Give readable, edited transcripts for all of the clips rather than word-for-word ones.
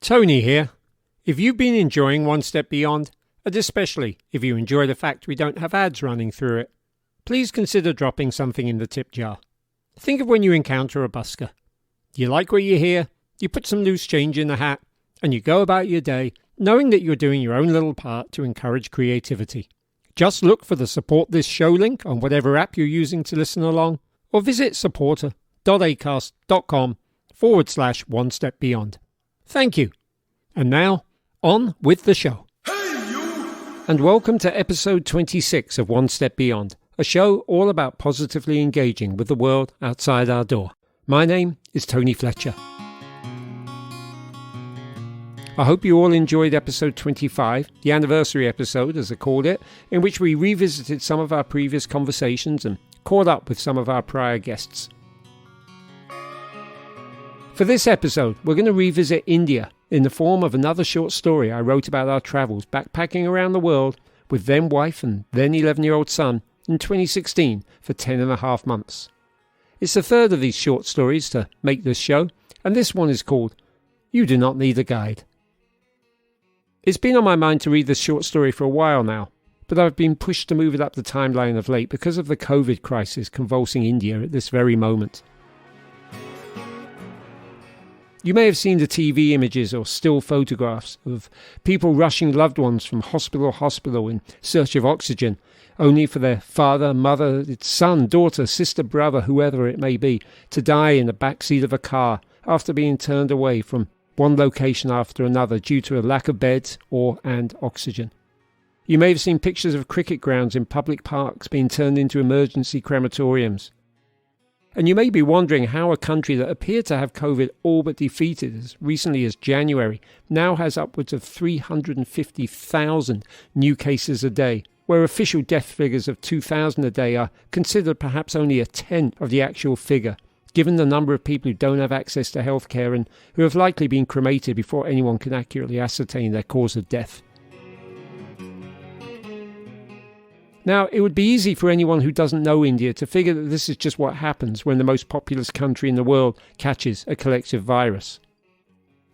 Tony here. If you've been enjoying One Step Beyond, and especially if you enjoy the fact we don't have ads running through it, please consider dropping something in the tip jar. Think of when you encounter a busker. You like what you hear, you put some loose change in the hat, and you go about your day knowing that you're doing your own little part to encourage creativity. Just look for the Support This Show link on whatever app you're using to listen along, or visit supporter.acast.com/One Step Beyond. Thank you. And now, on with the show. Hey, you! And welcome to episode 26 of One Step Beyond, a show all about positively engaging with the world outside our door. My name is Tony Fletcher. I hope you all enjoyed episode 25, the anniversary episode as I called it, in which we revisited some of our previous conversations and caught up with some of our prior guests. For this episode, we're going to revisit India in the form of another short story I wrote about our travels backpacking around the world with then wife and then 11-year-old son in 2016 for 10.5 months. It's the third of these short stories to make this show, and this one is called You Do Not Need a Guide. It's been on my mind to read this short story for a while now, but I've been pushed to move it up the timeline of late because of the COVID crisis convulsing India at this very moment. You may have seen the TV images or still photographs of people rushing loved ones from hospital to hospital in search of oxygen, only for their father, mother, son, daughter, sister, brother, whoever it may be, to die in the backseat of a car after being turned away from one location after another due to a lack of beds and oxygen. You may have seen pictures of cricket grounds in public parks being turned into emergency crematoriums. And you may be wondering how a country that appeared to have COVID all but defeated as recently as January now has upwards of 350,000 new cases a day, where official death figures of 2,000 a day are considered perhaps only a tenth of the actual figure, given the number of people who don't have access to healthcare and who have likely been cremated before anyone can accurately ascertain their cause of death. Now, it would be easy for anyone who doesn't know India to figure that this is just what happens when the most populous country in the world catches a collective virus.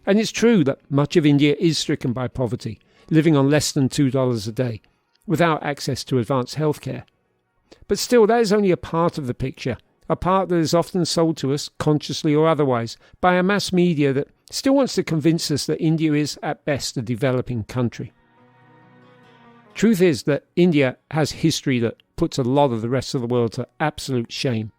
And it's true that much of India is stricken by poverty, living on less than $2 a day, without access to advanced healthcare. But still, that is only a part of the picture, a part that is often sold to us, consciously or otherwise, by a mass media that still wants to convince us that India is, at best, a developing country. Truth is that India has history that puts a lot of the rest of the world to absolute shame.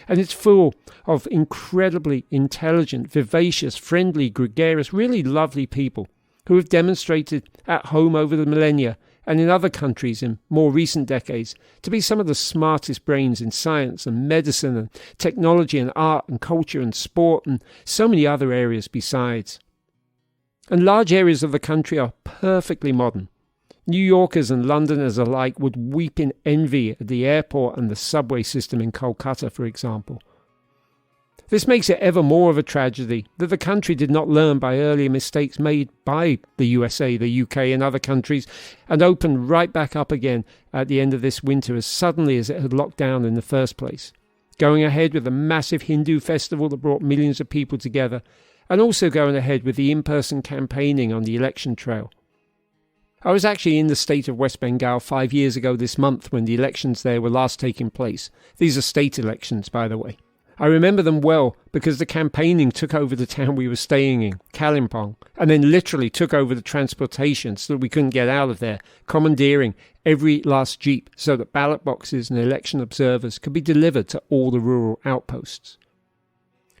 And it's full of incredibly intelligent, vivacious, friendly, gregarious, really lovely people who have demonstrated at home over the millennia and in other countries in more recent decades to be some of the smartest brains in science and medicine and technology and art and culture and sport and so many other areas besides. And large areas of the country are perfectly modern. New Yorkers and Londoners alike would weep in envy at the airport and the subway system in Kolkata, for example. This makes it ever more of a tragedy that the country did not learn by earlier mistakes made by the USA, the UK and other countries and opened right back up again at the end of this winter as suddenly as it had locked down in the first place, going ahead with a massive Hindu festival that brought millions of people together and also going ahead with the in-person campaigning on the election trail. I was actually in the state of West Bengal 5 years ago this month when the elections there were last taking place. These are state elections, by the way. I remember them well because the campaigning took over the town we were staying in, Kalimpong, and then literally took over the transportation so that we couldn't get out of there, commandeering every last jeep so that ballot boxes and election observers could be delivered to all the rural outposts.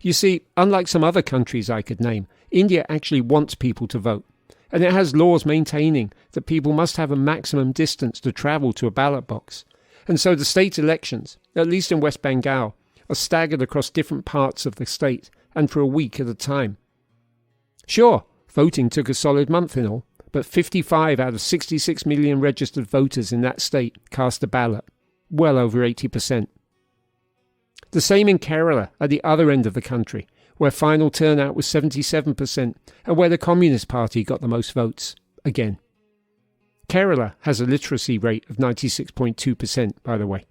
You see, unlike some other countries I could name, India actually wants people to vote. And it has laws maintaining that people must have a maximum distance to travel to a ballot box. And so the state elections, at least in West Bengal, are staggered across different parts of the state and for a week at a time. Sure, voting took a solid month in all, but 55 out of 66 million registered voters in that state cast a ballot, well over 80%. The same in Kerala at the other end of the country, where final turnout was 77% and where the Communist Party got the most votes, again. Kerala has a literacy rate of 96.2%, by the way.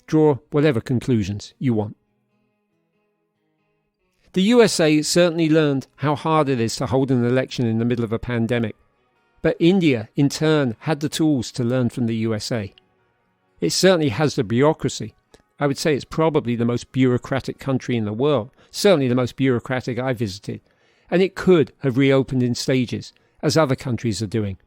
Draw whatever conclusions you want. The USA certainly learned how hard it is to hold an election in the middle of a pandemic. But India, in turn, had the tools to learn from the USA. It certainly has the bureaucracy. I would say it's probably the most bureaucratic country in the world, certainly the most bureaucratic I visited. And it could have reopened in stages, as other countries are doing.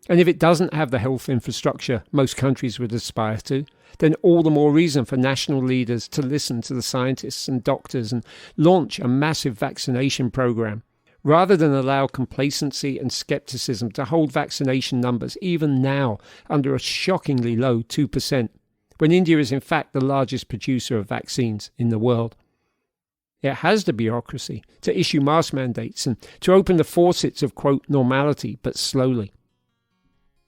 And if it doesn't have the health infrastructure most countries would aspire to, then all the more reason for national leaders to listen to the scientists and doctors and launch a massive vaccination program, rather than allow complacency and skepticism to hold vaccination numbers even now under a shockingly low 2%, when India is in fact the largest producer of vaccines in the world. It has the bureaucracy to issue mask mandates and to open the faucets of, quote, normality, but slowly.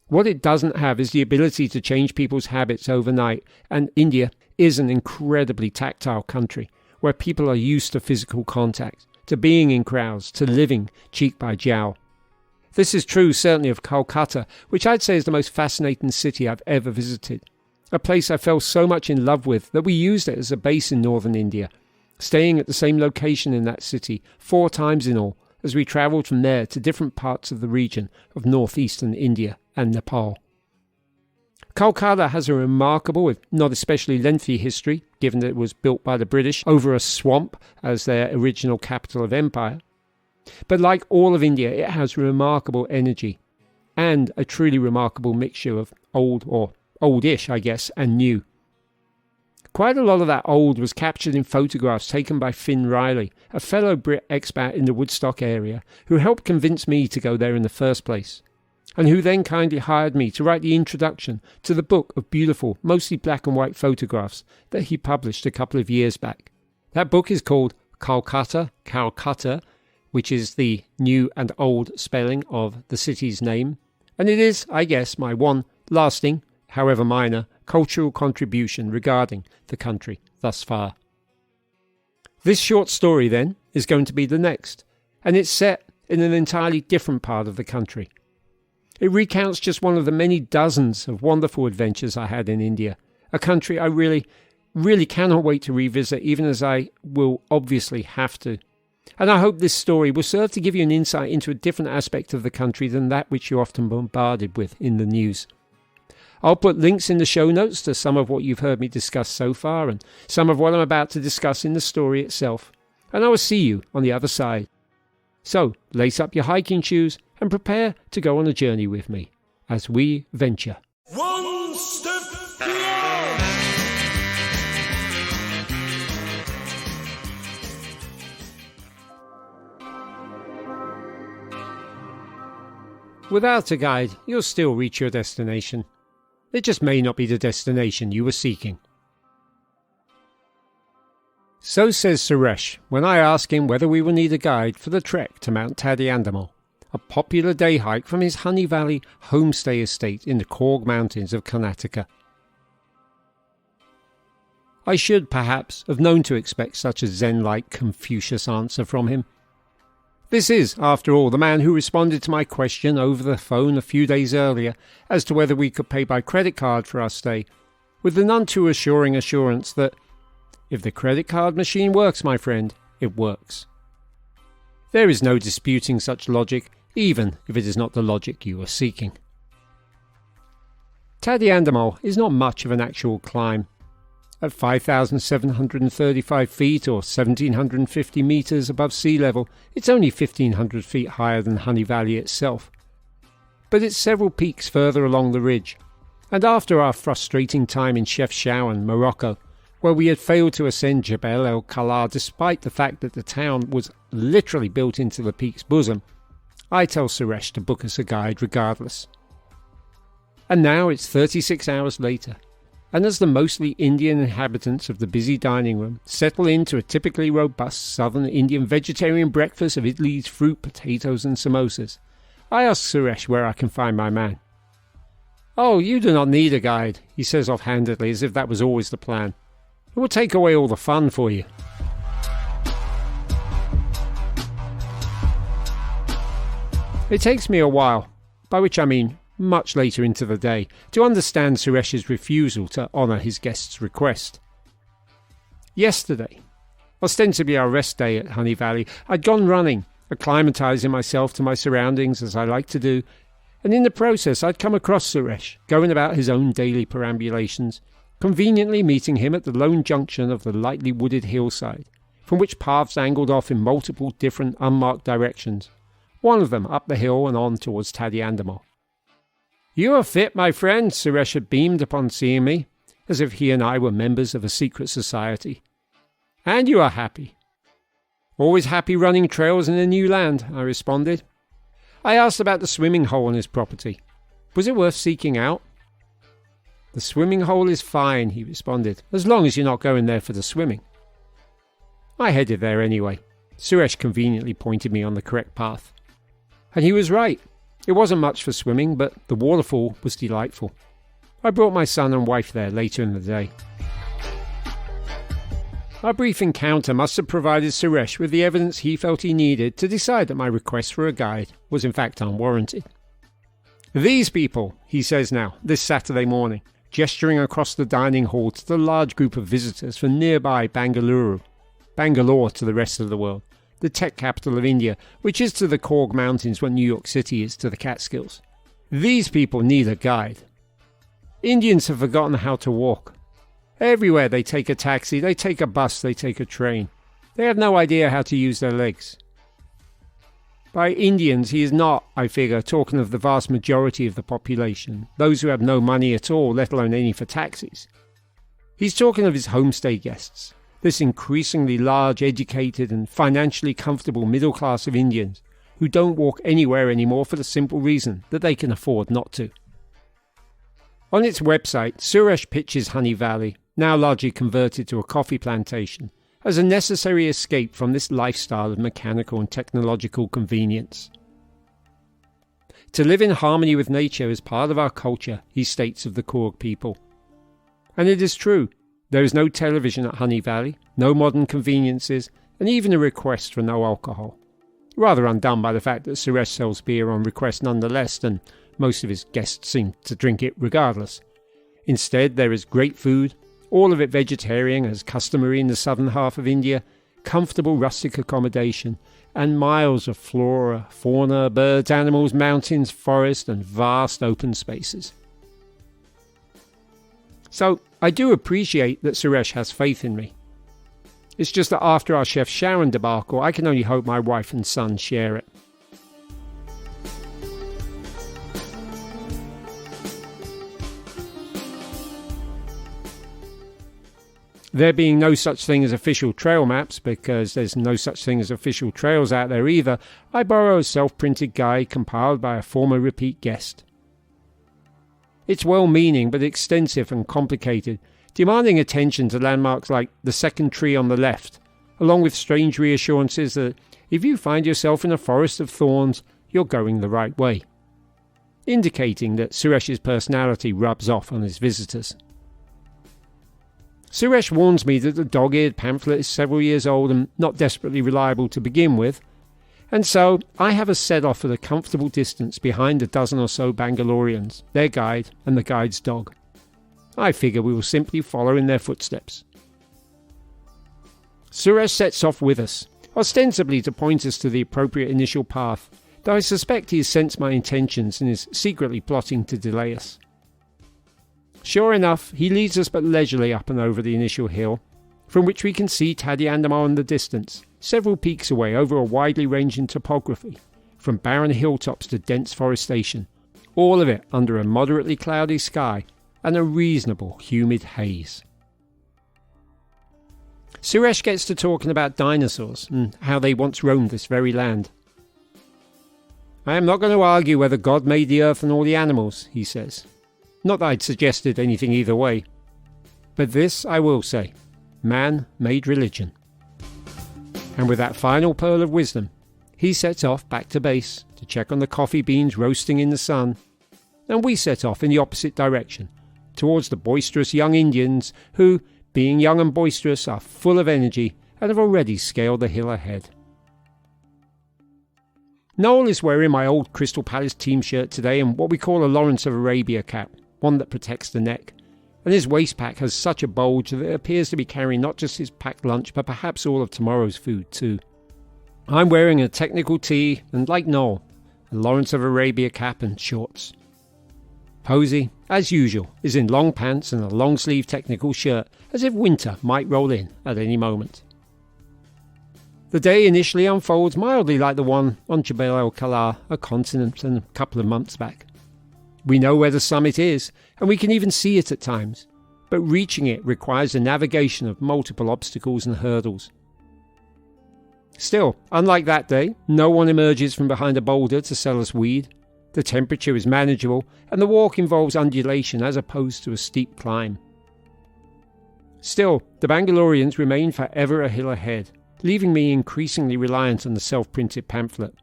What it doesn't have is the ability to change people's habits overnight, and India is an incredibly tactile country where people are used to physical contact, to being in crowds, to living cheek by jowl. This is true certainly of Kolkata, which I'd say is the most fascinating city I've ever visited, a place I fell so much in love with that we used it as a base in northern India, staying at the same location in that city 4 times in all, as we travelled from there to different parts of the region of northeastern India and Nepal. Kolkata has a remarkable, if not especially lengthy history, given that it was built by the British over a swamp as their original capital of empire. But like all of India, it has remarkable energy and a truly remarkable mixture of old, or oldish, I guess, and new. Quite a lot of that old was captured in photographs taken by Finn Reilly, a fellow Brit expat in the Woodstock area, who helped convince me to go there in the first place, and who then kindly hired me to write the introduction to the book of beautiful, mostly black and white photographs that he published a couple of years back. That book is called Kolkata Calcutta, which is the new and old spelling of the city's name, and it is, I guess, my one lasting, however minor, cultural contribution regarding the country thus far. This short story, then, is going to be the next, and it's set in an entirely different part of the country. It recounts just one of the many dozens of wonderful adventures I had in India, a country I really cannot wait to revisit, even as I will obviously have to. And I hope this story will serve to give you an insight into a different aspect of the country than that which you're often bombarded with in the news. I'll put links in the show notes to some of what you've heard me discuss so far and some of what I'm about to discuss in the story itself, and I will see you on the other side. So, lace up your hiking shoes and prepare to go on a journey with me as we venture. One step beyond! Without a guide, you'll still reach your destination. It just may not be the destination you were seeking. So says Suresh when I ask him whether we will need a guide for the trek to Mount Tadiandamol, a popular day hike from his Honey Valley homestay estate in the Korg Mountains of Karnataka. I should, perhaps, have known to expect such a Zen-like Confucius answer from him. This is, after all, the man who responded to my question over the phone a few days earlier as to whether we could pay by credit card for our stay, with the none too assuring assurance that, if the credit card machine works, my friend, it works. There is no disputing such logic, even if it is not the logic you are seeking. Tadiandamol is not much of an actual climb. At 5,735 feet or 1,750 metres above sea level, it's only 1,500 feet higher than Honey Valley itself. But it's several peaks further along the ridge, and after our frustrating time in Chefchaouen, Morocco, where we had failed to ascend Jebel el Kala despite the fact that the town was literally built into the peak's bosom, I tell Suresh to book us a guide regardless. And now it's 36 hours later, and as the mostly Indian inhabitants of the busy dining room settle into a typically robust southern Indian vegetarian breakfast of idlis, fruit, potatoes and samosas, I ask Suresh where I can find my man. "Oh, you do not need a guide," he says offhandedly, as if that was always the plan. "It will take away all the fun for you." It takes me a while, by which I mean much later into the day, to understand Suresh's refusal to honour his guest's request. Yesterday, Ostensibly our rest day at Honey Valley, I'd gone running, acclimatising myself to my surroundings as I like to do, and in the process I'd come across Suresh, going about his own daily perambulations, conveniently meeting him at the lone junction of the lightly wooded hillside, from which paths angled off in multiple different unmarked directions, one of them up the hill and on towards Tadiandamol. "You are fit, my friend," Suresh had beamed upon seeing me, as if he and I were members of a secret society. "And you are happy." "Always happy running trails in a new land," I responded. I asked about the swimming hole on his property. Was it worth seeking out? "The swimming hole is fine," he responded, "as long as you're not going there for the swimming." I headed there anyway. Suresh conveniently pointed me on the correct path. And he was right. It wasn't much for swimming, but the waterfall was delightful. I brought my son and wife there later in the day. Our brief encounter must have provided Suresh with the evidence he felt he needed to decide that my request for a guide was in fact unwarranted. "These people," he says now, this Saturday morning, gesturing across the dining hall to the large group of visitors from nearby Bangalore to the rest of the world, the tech capital of India, which is to the Korg Mountains what New York City is to the Catskills. "These people need a guide. Indians have forgotten how to walk. Everywhere they take a taxi, they take a bus, they take a train. They have no idea how to use their legs." By Indians, he is not, I figure, talking of the vast majority of the population, those who have no money at all, let alone any for taxis. He's talking of his homestay guests, this increasingly large, educated and financially comfortable middle class of Indians who don't walk anywhere anymore for the simple reason that they can afford not to. On its website, Suresh pitches Honey Valley, now largely converted to a coffee plantation, as a necessary escape from this lifestyle of mechanical and technological convenience. To live in harmony with nature is part of our culture, he states of the Korg people. And it is true. There is no television at Honey Valley, no modern conveniences, and even a request for no alcohol. Rather undone by the fact that Suresh sells beer on request nonetheless, and most of his guests seem to drink it regardless. Instead, there is great food, all of it vegetarian as customary in the southern half of India, comfortable rustic accommodation, and miles of flora, fauna, birds, animals, mountains, forest, and vast open spaces. So, I do appreciate that Suresh has faith in me. It's just that after our Chef Sharon debacle, I can only hope my wife and son share it. There being no such thing as official trail maps, because there's no such thing as official trails out there either, I borrow a self-printed guide compiled by a former repeat guest. It's well-meaning but extensive and complicated, demanding attention to landmarks like the second tree on the left, along with strange reassurances that if you find yourself in a forest of thorns, you're going the right way, indicating that Suresh's personality rubs off on his visitors. Suresh warns me that the dog-eared pamphlet is several years old and not desperately reliable to begin with, and so I have us set off at a comfortable distance behind a dozen or so Bangaloreans, their guide and the guide's dog. I figure we will simply follow in their footsteps. Suresh sets off with us, ostensibly to point us to the appropriate initial path, though I suspect he has sensed my intentions and is secretly plotting to delay us. Sure enough, he leads us but leisurely up and over the initial hill, from which we can see Tadiandamol in the distance, several peaks away over a widely ranging topography, from barren hilltops to dense forestation, all of it under a moderately cloudy sky and a reasonable humid haze. Suresh gets to talking about dinosaurs and how they once roamed this very land. "I am not going to argue whether God made the earth and all the animals," he says. Not that I'd suggested anything either way. But this I will say, man made religion. And with that final pearl of wisdom, he sets off back to base to check on the coffee beans roasting in the sun, and we set off in the opposite direction, towards the boisterous young Indians who, being young and boisterous, are full of energy and have already scaled the hill ahead. Noel is wearing my old Crystal Palace team shirt today and what we call a Lawrence of Arabia cap, one that protects the neck, and his waist pack has such a bulge that it appears to be carrying not just his packed lunch, but perhaps all of tomorrow's food too. I'm wearing a technical tee and, like Noel, a Lawrence of Arabia cap and shorts. Posey, as usual, is in long pants and a long-sleeve technical shirt, as if winter might roll in at any moment. The day initially unfolds mildly like the one on Jebel el-Kala, a continent, and a couple of months back. We know where the summit is, and we can even see it at times, but reaching it requires a navigation of multiple obstacles and hurdles. Still, unlike that day, no one emerges from behind a boulder to sell us weed. The temperature is manageable, and the walk involves undulation as opposed to a steep climb. Still, the Bangaloreans remain forever a hill ahead, leaving me increasingly reliant on the self-printed pamphlet.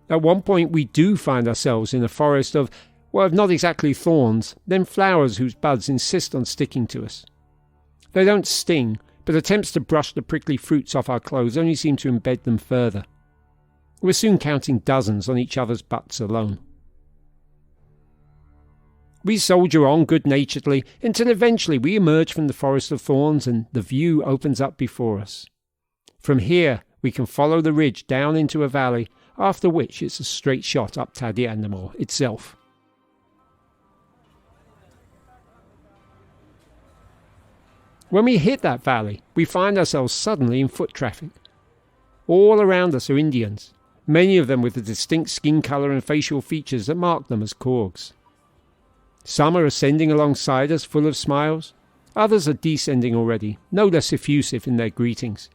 At one point we do find ourselves in a forest of, well, if not exactly thorns, then flowers whose buds insist on sticking to us. They don't sting, but attempts to brush the prickly fruits off our clothes only seem to embed them further. We're soon counting dozens on each other's butts alone. We soldier on good-naturedly until eventually we emerge from the forest of thorns and the view opens up before us. From here we can follow the ridge down into a valley, after which it's a straight shot up Tadiandamore itself. When we hit that valley, we find ourselves suddenly in foot traffic. All around us are Indians, many of them with the distinct skin colour and facial features that mark them as Korgs. Some are ascending alongside us full of smiles, others are descending already, no less effusive in their greetings.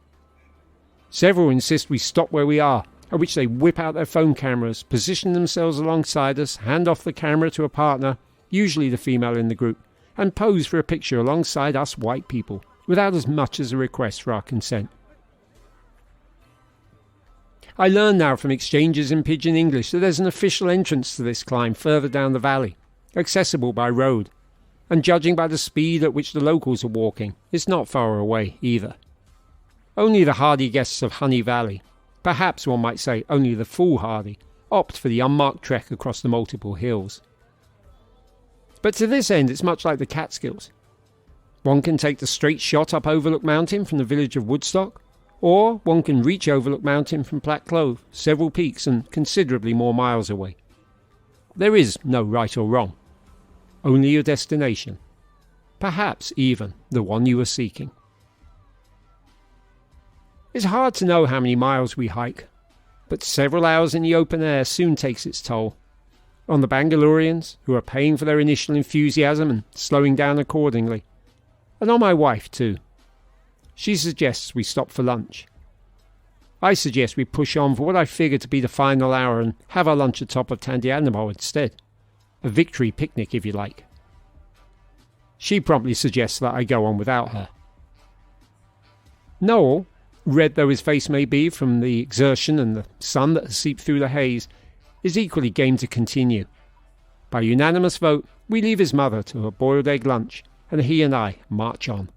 Several insist we stop where we are, at which they whip out their phone cameras, position themselves alongside us, hand off the camera to a partner, usually the female in the group, and pose for a picture alongside us white people, without as much as a request for our consent. I learn now from exchanges in pidgin English that there's an official entrance to this climb further down the valley, accessible by road, and judging by the speed at which the locals are walking, it's not far away either. Only the hardy guests of Honey Valley, perhaps one might say only the foolhardy, opt for the unmarked trek across the multiple hills. But to this end it's much like the Catskills. One can take the straight shot up Overlook Mountain from the village of Woodstock, or one can reach Overlook Mountain from Black Clove, several peaks and considerably more miles away. There is no right or wrong, only your destination, perhaps even the one you are seeking. It's hard to know how many miles we hike, but several hours in the open air soon takes its toll. On the Bangaloreans, who are paying for their initial enthusiasm and slowing down accordingly, and on my wife too. She suggests we stop for lunch. I suggest we push on for what I figure to be the final hour and have our lunch atop of Tadiandamore instead. A victory picnic, if you like. She promptly suggests that I go on without her. Noel, red though his face may be from the exertion and the sun that has seeped through the haze, is equally game to continue. By unanimous vote, we leave his mother to a boiled egg lunch, and he and I march on.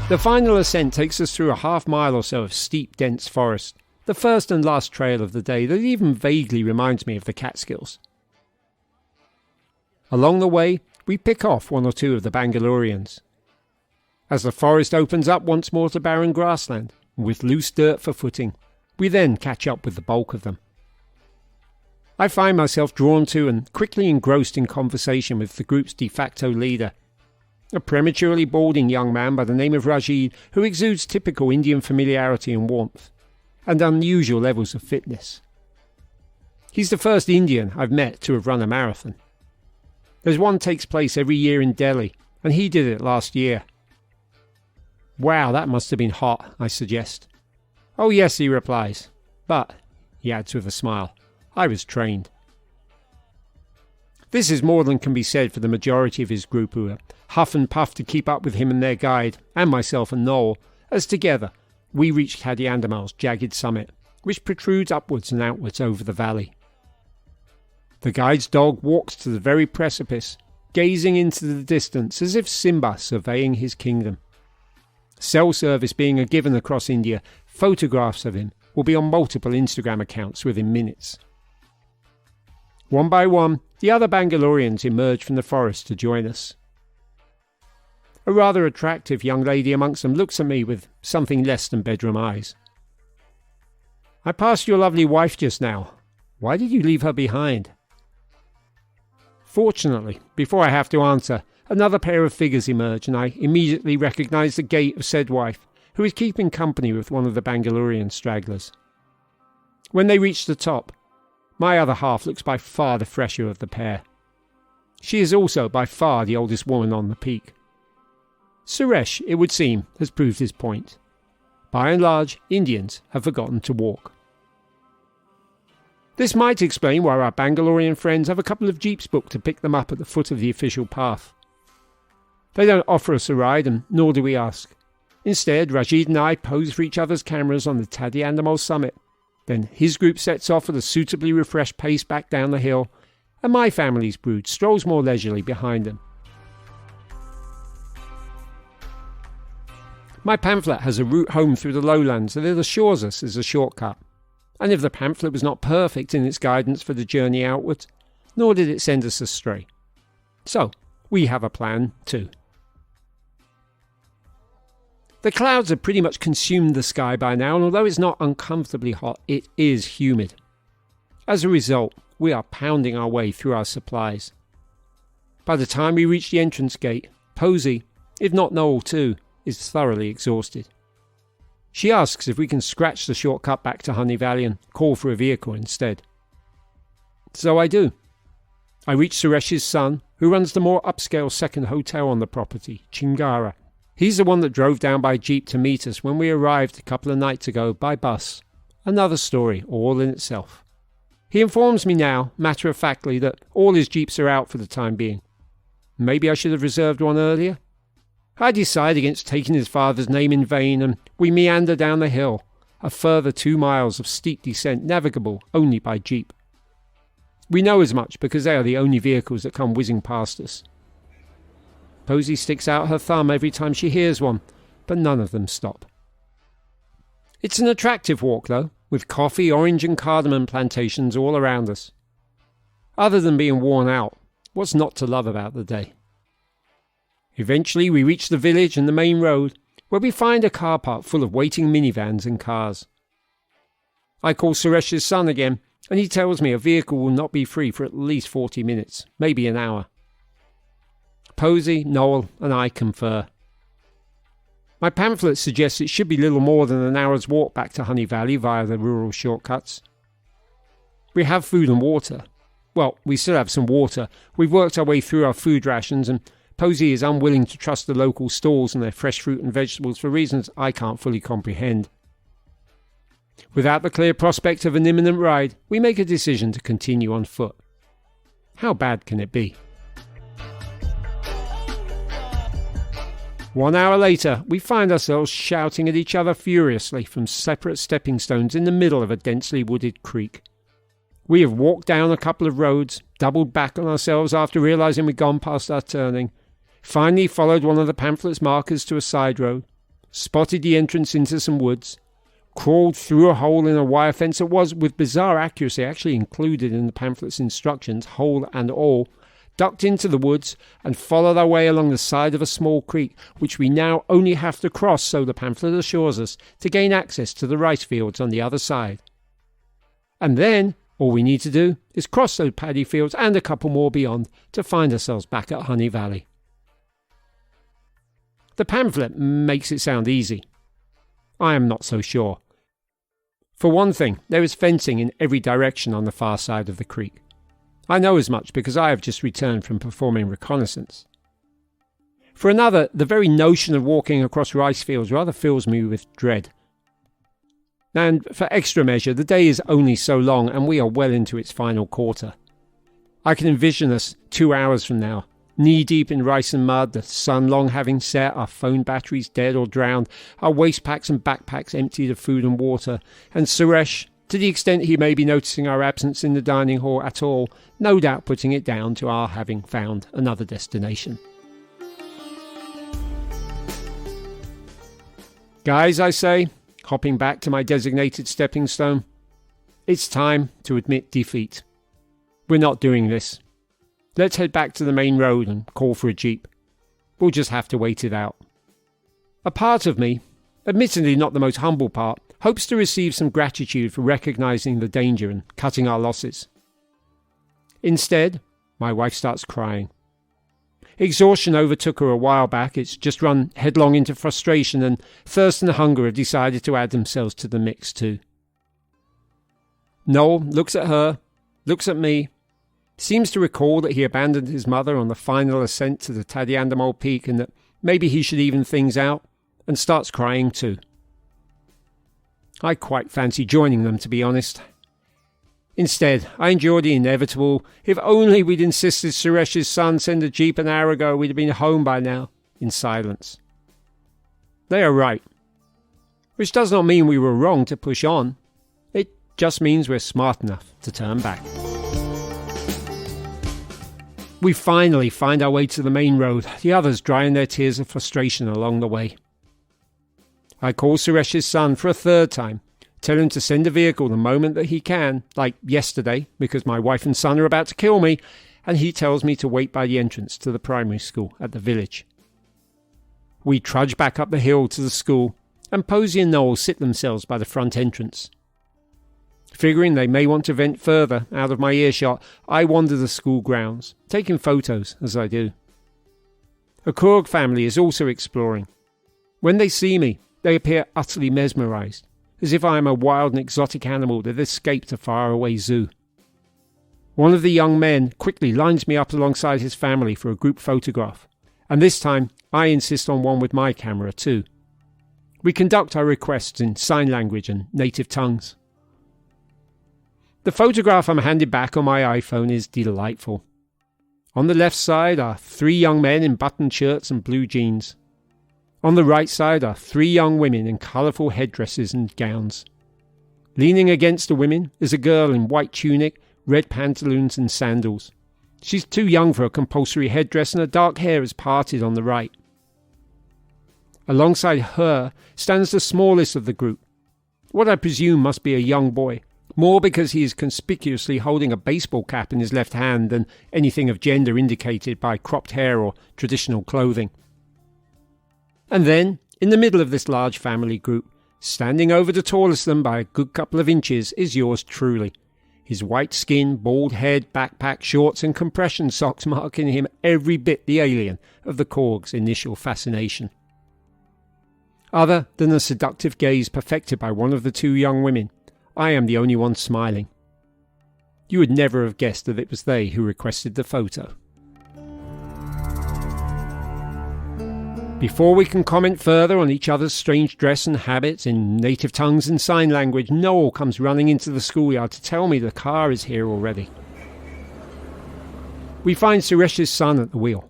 The final ascent takes us through a half mile or so of steep, dense forest, the first and last trail of the day that even vaguely reminds me of the Catskills. Along the way, we pick off one or two of the Bangaloreans. As the forest opens up once more to barren grassland, with loose dirt for footing, we then catch up with the bulk of them. I find myself drawn to and quickly engrossed in conversation with the group's de facto leader, a prematurely balding young man by the name of Rajid who exudes typical Indian familiarity and warmth, and unusual levels of fitness. He's the first Indian I've met to have run a marathon. There's one takes place every year in Delhi, and he did it last year. Wow, that must have been hot, I suggest. Oh yes, he replies, but, he adds with a smile, I was trained. This is more than can be said for the majority of his group who are huff and puff to keep up with him and their guide, and myself and Noel, as together we reach Tadiandamore's jagged summit, which protrudes upwards and outwards over the valley. The guide's dog walks to the very precipice, gazing into the distance as if Simba surveying his kingdom. Cell service being a given across India, photographs of him will be on multiple Instagram accounts within minutes. One by one, the other Bangaloreans emerged from the forest to join us. A rather attractive young lady amongst them looks at me with something less than bedroom eyes. "I passed your lovely wife just now. Why did you leave her behind?" Fortunately, before I have to answer, another pair of figures emerge, and I immediately recognise the gait of said wife, who is keeping company with one of the Bangalorean stragglers. When they reach the top, my other half looks by far the fresher of the pair. She is also by far the oldest woman on the peak. Suresh, it would seem, has proved his point. By and large, Indians have forgotten to walk. This might explain why our Bangalorean friends have a couple of jeeps booked to pick them up at the foot of the official path. They don't offer us a ride, and nor do we ask. Instead, Rashid and I pose for each other's cameras on the Tadiandamol summit. Then his group sets off at a suitably refreshed pace back down the hill, and my family's brood strolls more leisurely behind them. My pamphlet has a route home through the lowlands that it assures us is a shortcut. And if the pamphlet was not perfect in its guidance for the journey outwards, nor did it send us astray. So, we have a plan too. The clouds have pretty much consumed the sky by now, and although it's not uncomfortably hot, it is humid. As a result, we are pounding our way through our supplies. By the time we reach the entrance gate, Posey, if not Noel too, is thoroughly exhausted. She asks if we can scratch the shortcut back to Honey Valley and call for a vehicle instead. So I do. I reach Suresh's son, who runs the more upscale second hotel on the property, Chingara. He's the one that drove down by jeep to meet us when we arrived a couple of nights ago by bus. Another story all in itself. He informs me now, matter-of-factly, that all his jeeps are out for the time being. Maybe I should have reserved one earlier? I decide against taking his father's name in vain, and we meander down the hill, a further 2 miles of steep descent navigable only by jeep. We know as much because they are the only vehicles that come whizzing past us. Posey sticks out her thumb every time she hears one, but none of them stop. It's an attractive walk though, with coffee, orange and cardamom plantations all around us. Other than being worn out, what's not to love about the day? Eventually we reach the village and the main road, where we find a car park full of waiting minivans and cars. I call Suresh's son again, and he tells me a vehicle will not be free for at least 40 minutes, maybe an hour. Posey, Noel and I confer. My pamphlet suggests it should be little more than an hour's walk back to Honey Valley via the rural shortcuts. We have food and water. Well, we still have some water. We've worked our way through our food rations, and Posey is unwilling to trust the local stalls and their fresh fruit and vegetables for reasons I can't fully comprehend. Without the clear prospect of an imminent ride, we make a decision to continue on foot. How bad can it be? 1 hour later, we find ourselves shouting at each other furiously from separate stepping stones in the middle of a densely wooded creek. We have walked down a couple of roads, doubled back on ourselves after realising we'd gone past our turning, finally followed one of the pamphlet's markers to a side road, spotted the entrance into some woods, crawled through a hole in a wire fence that was, with bizarre accuracy, actually included in the pamphlet's instructions, hole and all, ducked into the woods and followed our way along the side of a small creek, which we now only have to cross, so the pamphlet assures us, to gain access to the rice fields on the other side. And then all we need to do is cross those paddy fields and a couple more beyond to find ourselves back at Honey Valley. The pamphlet makes it sound easy. I am not so sure. For one thing, there is fencing in every direction on the far side of the creek. I know as much because I have just returned from performing reconnaissance. For another, the very notion of walking across rice fields rather fills me with dread. And for extra measure, the day is only so long and we are well into its final quarter. I can envision us 2 hours from now, knee-deep in rice and mud, the sun long having set, our phone batteries dead or drowned, our waste packs and backpacks emptied of food and water, and Suresh, to the extent he may be noticing our absence in the dining hall at all, no doubt putting it down to our having found another destination. Guys, I say, hopping back to my designated stepping stone, it's time to admit defeat. We're not doing this. Let's head back to the main road and call for a jeep. We'll just have to wait it out. A part of me, admittedly not the most humble part, hopes to receive some gratitude for recognising the danger and cutting our losses. Instead, my wife starts crying. Exhaustion overtook her a while back. It's just run headlong into frustration, and thirst and hunger have decided to add themselves to the mix too. Noel looks at her, looks at me, seems to recall that he abandoned his mother on the final ascent to the Tadiandamol peak and that maybe he should even things out, and starts crying too. I quite fancy joining them, to be honest. Instead, I endure the inevitable. If only we'd insisted Suresh's son send a jeep an hour ago, we'd have been home by now, in silence. They are right. Which does not mean we were wrong to push on. It just means we're smart enough to turn back. We finally find our way to the main road, the others drying their tears of frustration along the way. I call Suresh's son for a third time, tell him to send a vehicle the moment that he can, like yesterday, because my wife and son are about to kill me, and he tells me to wait by the entrance to the primary school at the village. We trudge back up the hill to the school, and Posey and Noel sit themselves by the front entrance. Figuring they may want to vent further out of my earshot, I wander the school grounds, taking photos as I do. A Kurg family is also exploring. When they see me, they appear utterly mesmerised, as if I am a wild and exotic animal that escaped a faraway zoo. One of the young men quickly lines me up alongside his family for a group photograph, and this time I insist on one with my camera too. We conduct our requests in sign language and native tongues. The photograph I'm handed back on my iPhone is delightful. On the left side are 3 young men in buttoned shirts and blue jeans. On the right side are 3 young women in colourful headdresses and gowns. Leaning against the women is a girl in white tunic, red pantaloons and sandals. She's too young for a compulsory headdress and her dark hair is parted on the right. Alongside her stands the smallest of the group, what I presume must be a young boy, more because he is conspicuously holding a baseball cap in his left hand than anything of gender indicated by cropped hair or traditional clothing. And then, in the middle of this large family group, standing over the tallest of them by a good couple of inches, is yours truly. His white skin, bald head, backpack, shorts and compression socks marking him every bit the alien of the Korg's initial fascination. Other than a seductive gaze perfected by one of the 2 young women, I am the only one smiling. You would never have guessed that it was they who requested the photo. Before we can comment further on each other's strange dress and habits in native tongues and sign language, Noel comes running into the schoolyard to tell me the car is here already. We find Suresh's son at the wheel.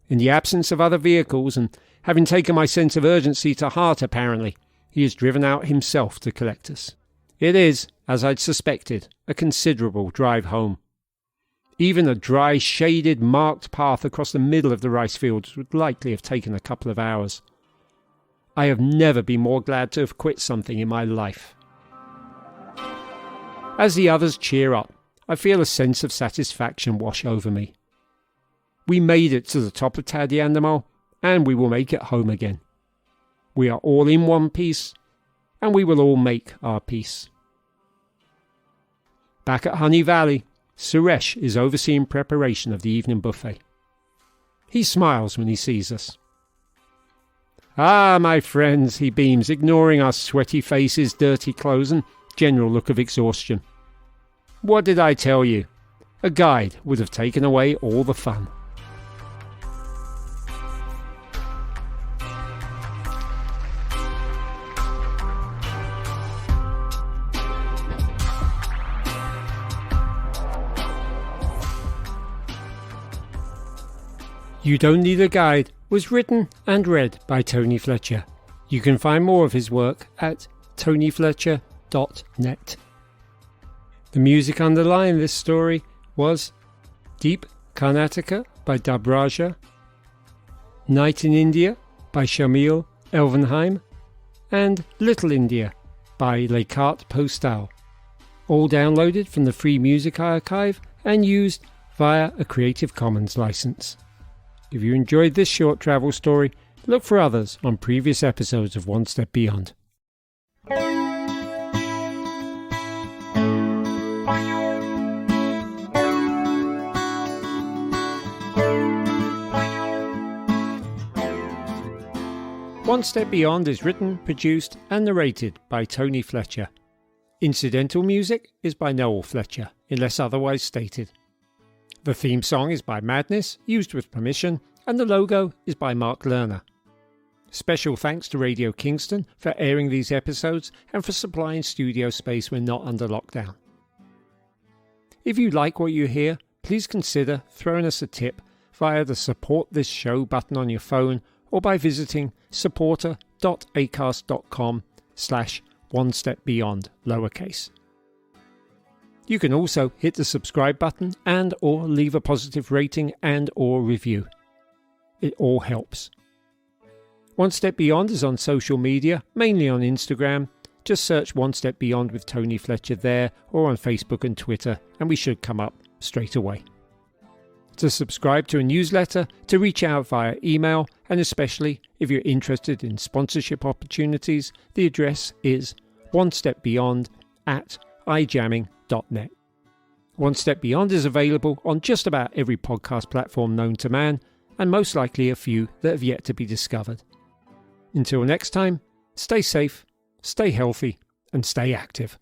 In the absence of other vehicles, and having taken my sense of urgency to heart apparently, he has driven out himself to collect us. It is, as I'd suspected, a considerable drive home. Even a dry, shaded, marked path across the middle of the rice fields would likely have taken a couple of hours. I have never been more glad to have quit something in my life. As the others cheer up, I feel a sense of satisfaction wash over me. We made it to the top of Tadiandamol, and we will make it home again. We are all in one piece, and we will all make our peace. Back at Honey Valley, Suresh is overseeing preparation of the evening buffet. He smiles when he sees us. "Ah, my friends," he beams, ignoring our sweaty faces, dirty clothes and general look of exhaustion. "What did I tell you? A guide would have taken away all the fun." You Don't Need a Guide was written and read by Tony Fletcher. You can find more of his work at tonyfletcher.net. The music underlying this story was Deep Karnataka by Dabraja, Night in India by Shamil Elvenheim, and Little India by Les Cartes Postales, all downloaded from the Free Music Archive and used via a Creative Commons license. If you enjoyed this short travel story, look for others on previous episodes of One Step Beyond. One Step Beyond is written, produced and narrated by Tony Fletcher. Incidental music is by Noel Fletcher, unless otherwise stated. The theme song is by Madness, used with permission, and the logo is by Mark Lerner. Special thanks to Radio Kingston for airing these episodes and for supplying studio space when not under lockdown. If you like what you hear, please consider throwing us a tip via the Support This Show button on your phone or by visiting supporter.acast.com/onestepbeyond lowercase. You can also hit the subscribe button and or leave a positive rating and or review. It all helps. One Step Beyond is on social media, mainly on Instagram. Just search One Step Beyond with Tony Fletcher there or on Facebook and Twitter and we should come up straight away. To subscribe to a newsletter, to reach out via email, and especially if you're interested in sponsorship opportunities, the address is onestepbeyond@ijamming.net. One Step Beyond is available on just about every podcast platform known to man, and most likely a few that have yet to be discovered. Until next time, stay safe, stay healthy, and stay active.